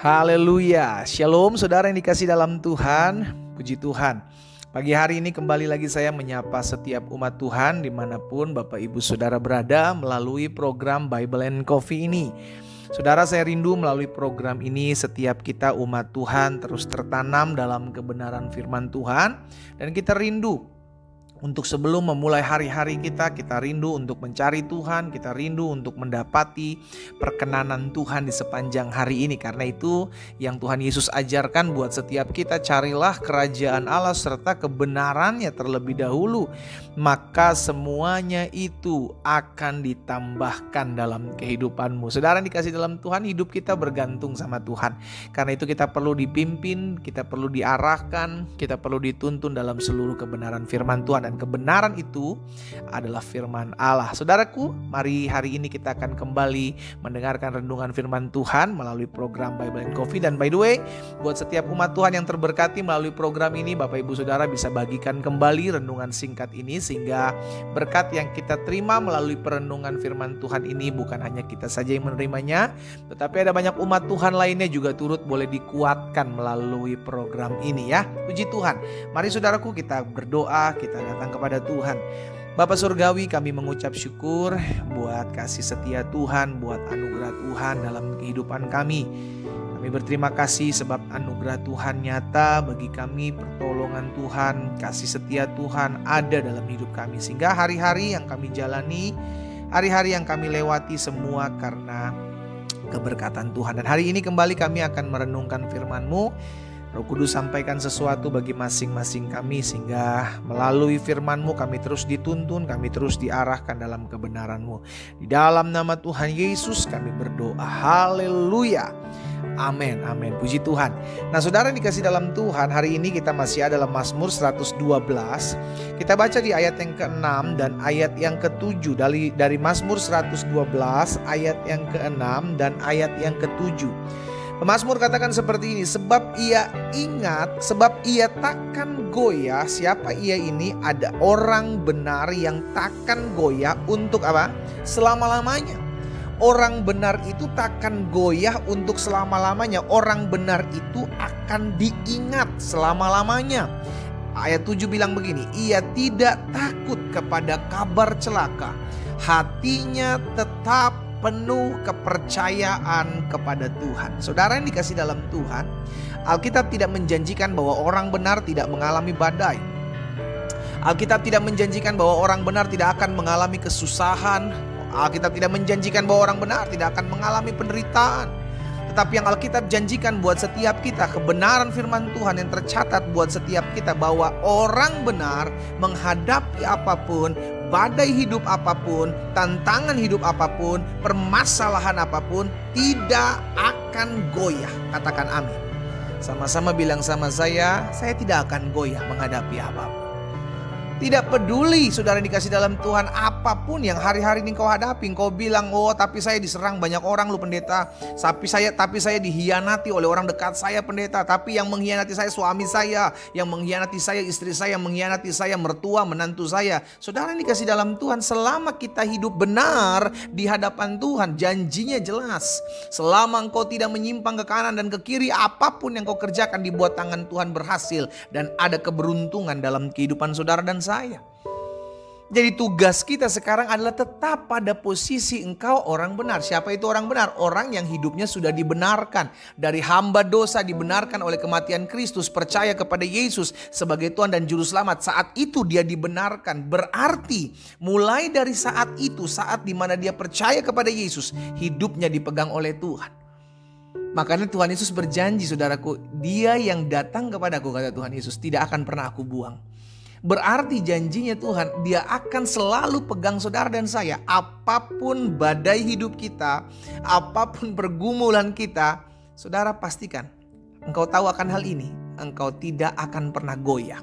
Haleluya, shalom saudara yang dikasih dalam Tuhan, puji Tuhan. Pagi hari ini kembali lagi saya menyapa setiap umat Tuhan dimanapun Bapak Ibu Saudara berada melalui program Bible and Coffee ini. Saudara, saya rindu melalui program ini setiap kita umat Tuhan terus tertanam dalam kebenaran firman Tuhan. Dan kita rindu untuk sebelum memulai hari-hari kita rindu untuk mencari Tuhan, kita rindu untuk mendapati perkenanan Tuhan di sepanjang hari ini. Karena itu yang Tuhan Yesus ajarkan buat setiap kita, carilah kerajaan Allah serta kebenarannya terlebih dahulu, maka semuanya itu akan ditambahkan dalam kehidupanmu. Saudara yang dikasih dalam Tuhan, hidup kita bergantung sama Tuhan. Karena itu kita perlu dipimpin, kita perlu diarahkan, kita perlu dituntun dalam seluruh kebenaran firman Tuhan. Dan kebenaran itu adalah firman Allah. Saudaraku, mari hari ini kita akan kembali mendengarkan renungan firman Tuhan melalui program Bible and Coffee. Dan by the way, buat setiap umat Tuhan yang terberkati melalui program ini, Bapak Ibu Saudara bisa bagikan kembali renungan singkat ini, sehingga berkat yang kita terima melalui perenungan firman Tuhan ini bukan hanya kita saja yang menerimanya, tetapi ada banyak umat Tuhan lainnya juga turut boleh dikuatkan melalui program ini ya. Puji Tuhan. Mari saudaraku, kita berdoa, kita datang kepada Tuhan. Bapa Surgawi, kami mengucap syukur buat kasih setia Tuhan, buat anugerah Tuhan dalam kehidupan kami. Kami berterima kasih sebab anugerah Tuhan nyata bagi kami, pertolongan Tuhan, kasih setia Tuhan ada dalam hidup kami. Sehingga hari-hari yang kami jalani, hari-hari yang kami lewati semua karena keberkatan Tuhan. Dan hari ini kembali kami akan merenungkan firman-Mu. Roh Kudus sampaikan sesuatu bagi masing-masing kami, sehingga melalui firman-Mu kami terus dituntun, kami terus diarahkan dalam kebenaran-Mu. Di dalam nama Tuhan Yesus kami berdoa. Haleluya. Amin, amin. Puji Tuhan. Nah saudara yang dikasih dalam Tuhan, hari ini kita masih ada dalam Mazmur 112. Kita baca di ayat yang ke-6 dan ayat yang ke-7. Dari Mazmur 112 ayat yang ke-6 dan ayat yang ke-7. Pemazmur katakan seperti ini, sebab ia ingat, sebab ia takkan goyah. Siapa ia ini? Ada orang benar yang takkan goyah untuk apa? Selama-lamanya. Orang benar itu takkan goyah untuk selama-lamanya. Orang benar itu akan diingat selama-lamanya. Ayat 7 bilang begini, ia tidak takut kepada kabar celaka. Hatinya tetap penuh kepercayaan kepada Tuhan. Saudara yang dikasih dalam Tuhan, Alkitab tidak menjanjikan bahwa orang benar tidak mengalami badai. Alkitab tidak menjanjikan bahwa orang benar tidak akan mengalami kesusahan. Alkitab tidak menjanjikan bahwa orang benar tidak akan mengalami penderitaan. Tetapi yang Alkitab janjikan buat setiap kita, kebenaran firman Tuhan yang tercatat buat setiap kita, bahwa orang benar menghadapi apapun, badai hidup apapun, tantangan hidup apapun, permasalahan apapun, tidak akan goyah. Katakan amin. Sama-sama bilang sama saya tidak akan goyah menghadapi apapun. Tidak peduli saudara dikasih dalam Tuhan, apapun yang hari-hari ini kau hadapi. Kau bilang, oh tapi saya diserang banyak orang lu pendeta. Tapi saya dihianati oleh orang dekat saya pendeta. Tapi yang mengkhianati saya suami saya, yang mengkhianati saya istri saya, yang mengkhianati saya mertua, menantu saya. Saudara yang dikasih dalam Tuhan, selama kita hidup benar di hadapan Tuhan, janjinya jelas. Selama engkau tidak menyimpang ke kanan dan ke kiri, apapun yang kau kerjakan dibuat tangan Tuhan berhasil. Dan ada keberuntungan dalam kehidupan saudara dan saya. Jadi tugas kita sekarang adalah tetap pada posisi engkau orang benar. Siapa itu orang benar? Orang yang hidupnya sudah dibenarkan. Dari hamba dosa dibenarkan oleh kematian Kristus, percaya kepada Yesus sebagai Tuhan dan Juru Selamat. Saat itu dia dibenarkan. Berarti mulai dari saat itu, saat dimana dia percaya kepada Yesus, hidupnya dipegang oleh Tuhan. Makanya Tuhan Yesus berjanji, saudaraku, dia yang datang kepadaku, kata Tuhan Yesus, tidak akan pernah aku buang. Berarti janjinya Tuhan, dia akan selalu pegang saudara dan saya. Apapun badai hidup kita, apapun pergumulan kita, saudara pastikan, engkau tahu akan hal ini, engkau tidak akan pernah goyah.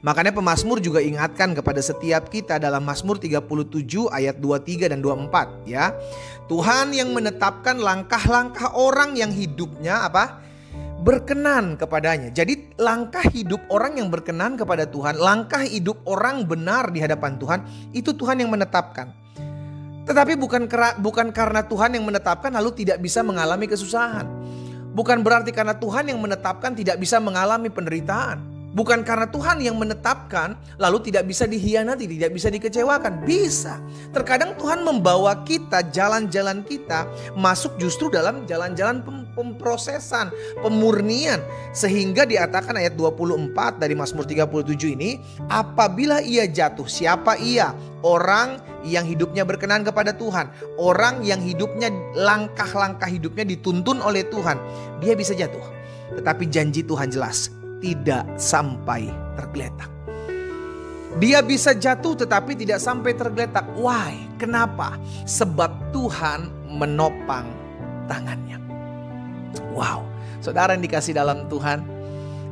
Makanya pemazmur juga ingatkan kepada setiap kita dalam Mazmur 37 ayat 23 dan 24 ya. Tuhan yang menetapkan langkah-langkah orang yang hidupnya apa? Berkenan kepadanya. Jadi langkah hidup orang yang berkenan kepada Tuhan, langkah hidup orang benar di hadapan Tuhan, itu Tuhan yang menetapkan. Tetapi bukan karena Tuhan yang menetapkan lalu tidak bisa mengalami kesusahan. Bukan berarti karena Tuhan yang menetapkan tidak bisa mengalami penderitaan. Bukan karena Tuhan yang menetapkan lalu tidak bisa dihianati, tidak bisa dikecewakan. Bisa. Terkadang Tuhan membawa kita, jalan-jalan kita masuk justru dalam jalan-jalan pemprosesan, pemurnian. Sehingga dikatakan ayat 24 dari Mazmur 37 ini, apabila ia jatuh, siapa ia? Orang yang hidupnya berkenan kepada Tuhan. Orang yang hidupnya, langkah-langkah hidupnya dituntun oleh Tuhan. Dia bisa jatuh. Tetapi janji Tuhan jelas, tidak sampai tergeletak. Dia bisa jatuh tetapi tidak sampai tergeletak. Why? Kenapa? Sebab Tuhan menopang tangannya. Wow, saudara yang dikasih dalam Tuhan,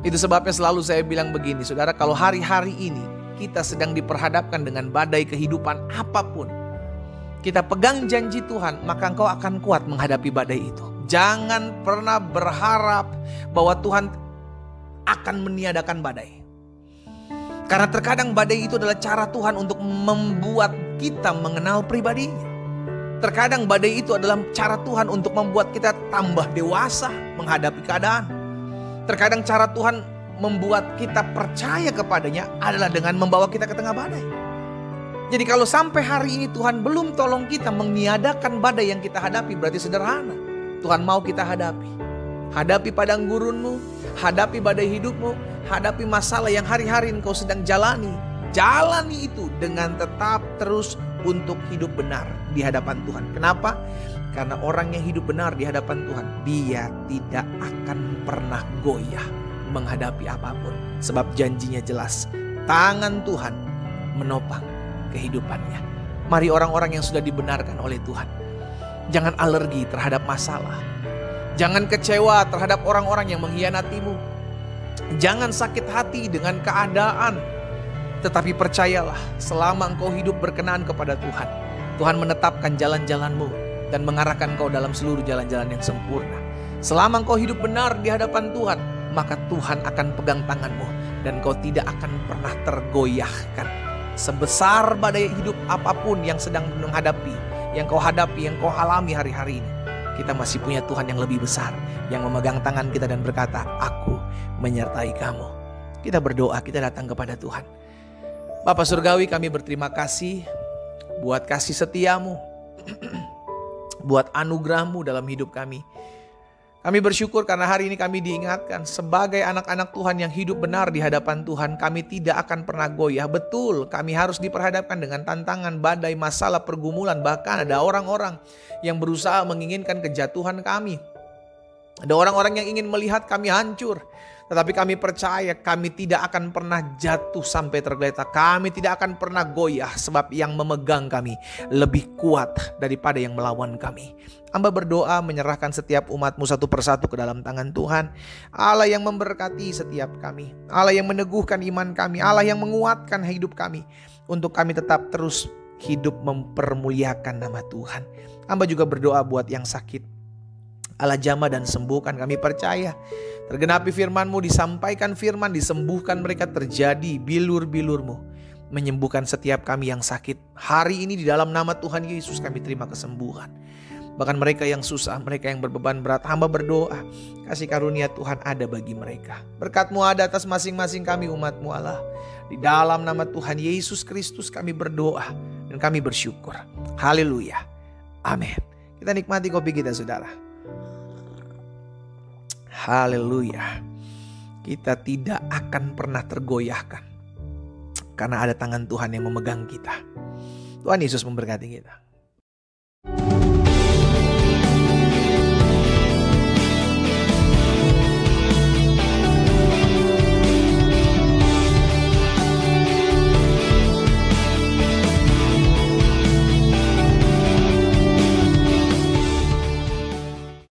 itu sebabnya selalu saya bilang begini, saudara, kalau hari-hari ini kita sedang diperhadapkan dengan badai kehidupan apapun, kita pegang janji Tuhan, maka engkau akan kuat menghadapi badai itu. Jangan pernah berharap bahwa Tuhan akan meniadakan badai. Karena terkadang badai itu adalah cara Tuhan untuk membuat kita mengenal pribadinya. Terkadang badai itu adalah cara Tuhan untuk membuat kita tambah dewasa menghadapi keadaan. Terkadang cara Tuhan membuat kita percaya kepadanya adalah dengan membawa kita ke tengah badai. Jadi kalau sampai hari ini Tuhan belum tolong kita meniadakan badai yang kita hadapi, berarti sederhana. Tuhan mau kita hadapi. Hadapi padang gurunmu, hadapi badai hidupmu, hadapi masalah yang hari-hari engkau sedang jalani. Jalani itu dengan tetap terus untuk hidup benar di hadapan Tuhan. Kenapa? Karena orang yang hidup benar di hadapan Tuhan, dia tidak akan pernah goyah menghadapi apapun. Sebab janjinya jelas, tangan Tuhan menopang kehidupannya. Mari orang-orang yang sudah dibenarkan oleh Tuhan, jangan alergi terhadap masalah. Jangan kecewa terhadap orang-orang yang mengkhianatimu. Jangan sakit hati dengan keadaan. Tetapi percayalah, selama engkau hidup berkenan kepada Tuhan, Tuhan menetapkan jalan-jalanmu dan mengarahkan engkau dalam seluruh jalan-jalan yang sempurna. Selama engkau hidup benar di hadapan Tuhan, maka Tuhan akan pegang tanganmu dan engkau tidak akan pernah tergoyahkan. Sebesar badai hidup apapun yang sedang menghadapi, yang kau hadapi, yang kau alami hari-hari ini, kita masih punya Tuhan yang lebih besar, yang memegang tangan kita dan berkata, aku menyertai kamu. Kita berdoa, kita datang kepada Tuhan. Bapa Surgawi, kami berterima kasih buat kasih setiamu, buat anugerahmu dalam hidup kami. Kami bersyukur karena hari ini kami diingatkan sebagai anak-anak Tuhan yang hidup benar di hadapan Tuhan, kami tidak akan pernah goyah. Betul, kami harus diperhadapkan dengan tantangan, badai, masalah, pergumulan. Bahkan ada orang-orang yang berusaha menginginkan kejatuhan kami. Ada orang-orang yang ingin melihat kami hancur. Tetapi kami percaya kami tidak akan pernah jatuh sampai tergeletak. Kami tidak akan pernah goyah sebab yang memegang kami lebih kuat daripada yang melawan kami. Hamba berdoa menyerahkan setiap umatmu satu persatu ke dalam tangan Tuhan. Allah yang memberkati setiap kami. Allah yang meneguhkan iman kami. Allah yang menguatkan hidup kami. Untuk kami tetap terus hidup mempermuliakan nama Tuhan. Hamba juga berdoa buat yang sakit. Allah jamah dan sembuhkan, kami percaya. Tergenapi firman-Mu, disampaikan firman, disembuhkan mereka, terjadi bilur-bilur-Mu. Menyembuhkan setiap kami yang sakit. Hari ini di dalam nama Tuhan Yesus kami terima kesembuhan. Bahkan mereka yang susah, mereka yang berbeban berat, hamba berdoa, kasih karunia Tuhan ada bagi mereka. Berkat-Mu ada atas masing-masing kami umat-Mu Allah. Di dalam nama Tuhan Yesus Kristus kami berdoa dan kami bersyukur. Haleluya. Amin. Kita nikmati kopi kita, saudara. Haleluya. Kita tidak akan pernah tergoyahkan karena ada tangan Tuhan yang memegang kita. Tuhan Yesus memberkati kita.